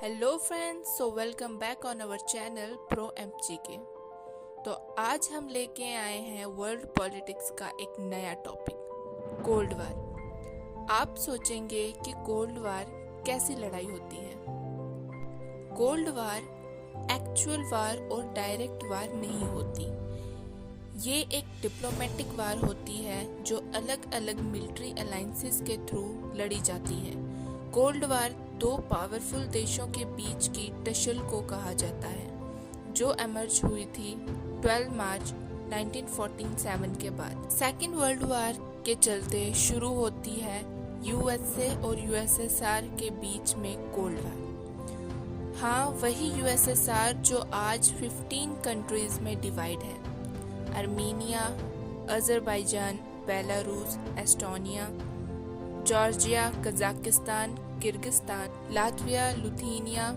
Hello friends, so welcome back on our channel pro MGK. तो आज हम लेके आए हैं वर्ल्ड पॉलिटिक्स का एक नया टॉपिक, कोल्ड वार। आप सोचेंगे कि कोल्ड वार कैसी लड़ाई होती है। कोल्ड वार एक्चुअल वार और डायरेक्ट वार नहीं होती। ये एक डिप्लोमेटिक वार होती है जो अलग अलग मिलिट्री अलायंसेस के थ्रू लड़ी जाती है। कोल्ड वार दो पावरफुल देशों के बीच की टसल को कहा जाता है, जो एमर्ज हुई थी 12 मार्च 1947 के बाद। सेकेंड वर्ल्ड वार के चलते शुरू होती है यूएसए और यूएसएसआर के बीच में कोल्ड वार। हाँ, वही यूएसएसआर जो आज 15 कंट्रीज में डिवाइड है। Armenia, Azerbaijan, Belarus, Estonia, Georgia, Kazakhstan, Kyrgyzstan, Latvia, Lithuania,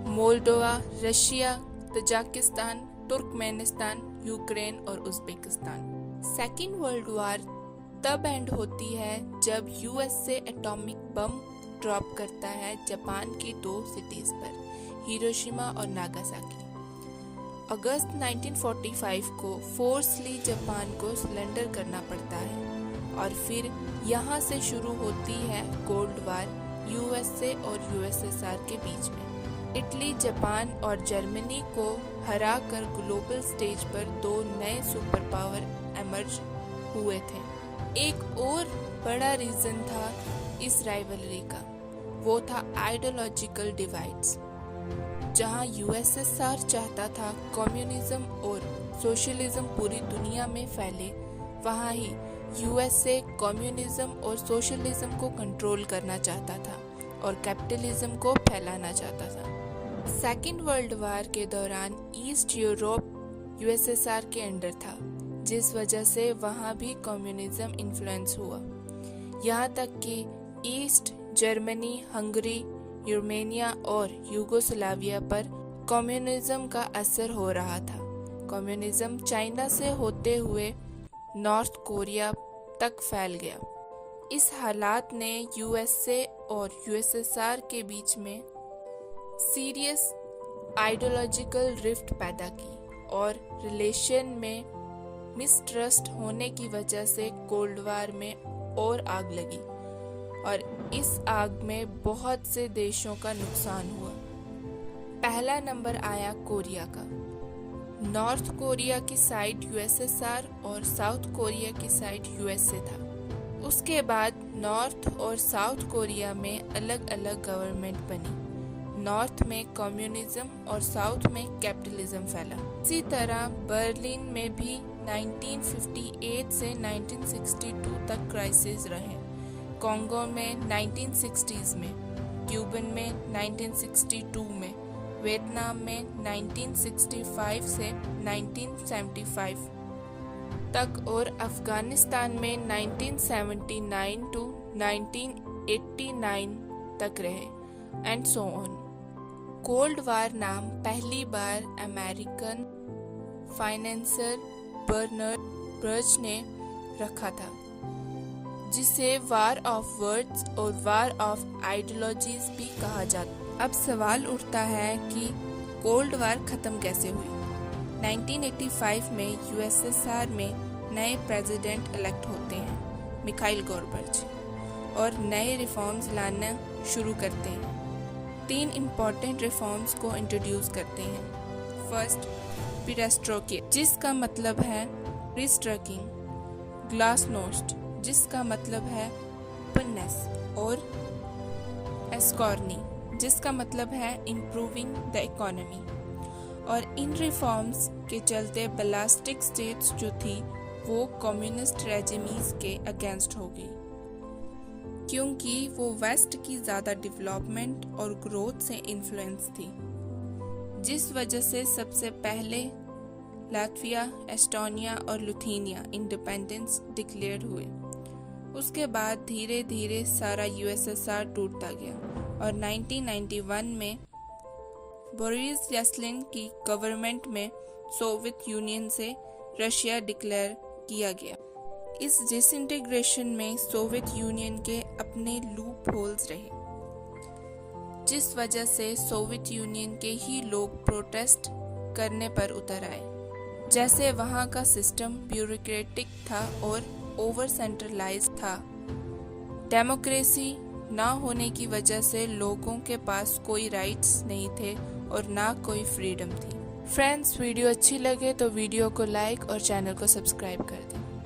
Moldova, Russia, Tajikistan, Turkmenistan, Ukraine और उज़्बेकिस्तान। सेकेंड वर्ल्ड वार तब एंड होती है जब यूएसए एटॉमिक बम ड्रॉप करता है जापान की दो सिटीज पर, हिरोशिमा और नागासाकी। अगस्त 1945 को फोर्सली जापान को सरेंडर करना पड़ता है और फिर यहाँ से शुरू होती है कोल्ड वार यूएसए और यूएसएसआर के बीच में। इटली, जापान और जर्मनी को हराकर ग्लोबल स्टेज पर दो नए सुपर पावर एमर्ज हुए थे। एक और बड़ा रीजन था इस राइवलरी का, वो था आइडियोलॉजिकल डिवाइड्स। जहां यूएसएसआर चाहता था कम्युनिज्म और सोशलिज्म पूरी दुनिया में फैले, वहां ही यूएसए कम्युनिज्म और सोशलिज्म को कंट्रोल करना चाहता था और कैपिटलिज्म को फैलाना चाहता था। सेकेंड वर्ल्ड वार के दौरान ईस्ट यूरोप यूएसएसआर के अंडर था, जिस वजह से वहां भी कम्युनिज्म इन्फ्लुएंस हुआ। यहाँ तक कि ईस्ट जर्मनी, हंगरी, रोमानिया और यूगोस्लाविया पर कम्युनिज्म का असर हो रहा था। कम्युनिज्म चाइना से होते हुए नॉर्थ कोरिया तक फैल गया। इस हालात ने यूएसए और यूएसएसआर के बीच में सीरियस आइडियोलॉजिकल रिफ्ट पैदा की और रिलेशन में मिसट्रस्ट होने की वजह से कोल्ड वार में और आग लगी और इस आग में बहुत से देशों का नुकसान हुआ। पहला नंबर आया कोरिया का। नॉर्थ कोरिया की साइड यूएसएसआर और साउथ कोरिया की साइड यूएसए था। उसके बाद नॉर्थ और साउथ कोरिया में अलग अलग गवर्नमेंट बनी। नॉर्थ में कम्युनिज्म और साउथ में कैपिटलिज्म फैला। इसी तरह बर्लिन में भी 1958 से 1962 तक क्राइसिस रहे। कॉन्गो में 1960s में, क्यूबन में 1962 में, वियतनाम में 1965 से 1975 तक और अफगानिस्तान में 1979 टू 1989 तक रहे and so on. Cold war नाम पहली बार अमेरिकन फाइनेंसर बर्नार्ड बर्ज ने रखा था, जिसे वार ऑफ वर्ड्स और वार ऑफ आइडियोलॉजीज भी कहा जाता। अब सवाल उठता है कि कोल्ड वार खत्म कैसे हुई। 1985 में यूएसएसआर में नए प्रेसिडेंट इलेक्ट होते हैं, मिखाइल गोर्बाचेव, और नए रिफॉर्म्स लाना शुरू करते हैं। 3 इम्पोर्टेंट रिफॉर्म्स को इंट्रोड्यूस करते हैं। फर्स्ट, पेरेस्ट्रोइका, जिसका मतलब है रिस्ट्रकिंग, ग्लासनोस्ट, जिसका मतलब है ओपननेस, और एस्कॉर्नी, जिसका मतलब है इम्प्रूविंग द इकोनॉमी। और इन रिफॉर्म्स के चलते बैलिस्टिक स्टेट्स जो थी वो कम्युनिस्ट रेजिम्स के अगेंस्ट हो गई, क्योंकि वो वेस्ट की ज़्यादा डेवलपमेंट और ग्रोथ से इन्फ्लुएंस थी, जिस वजह से सबसे पहले लातविया, एस्टोनिया और लिथुआनिया इंडिपेंडेंस डिक्लेयर हुए। उसके बाद धीरे धीरे सारा यूएसएसआर टूटता गया और 1991 में बोरिस येल्त्सिन की गवर्नमेंट में सोवियत यूनियन से रशिया डिक्लेयर किया गया। इस डिसइंटीग्रेशन में सोवियत यूनियन के अपने लूप होल्स रहे। जिस वजह से सोवियत यूनियन के ही लोग प्रोटेस्ट करने पर उतर आए। जैसे वहाँ का सिस्टम ब्यूरोक्रेटिक था और ओवर सेंट्रलाइज था। डेमोक्रेसी ना होने की वजह से लोगों के पास कोई राइट्स नहीं थे और ना कोई फ्रीडम थी। फ्रेंड्स, वीडियो अच्छी लगे तो वीडियो को लाइक और चैनल को सब्सक्राइब कर दें।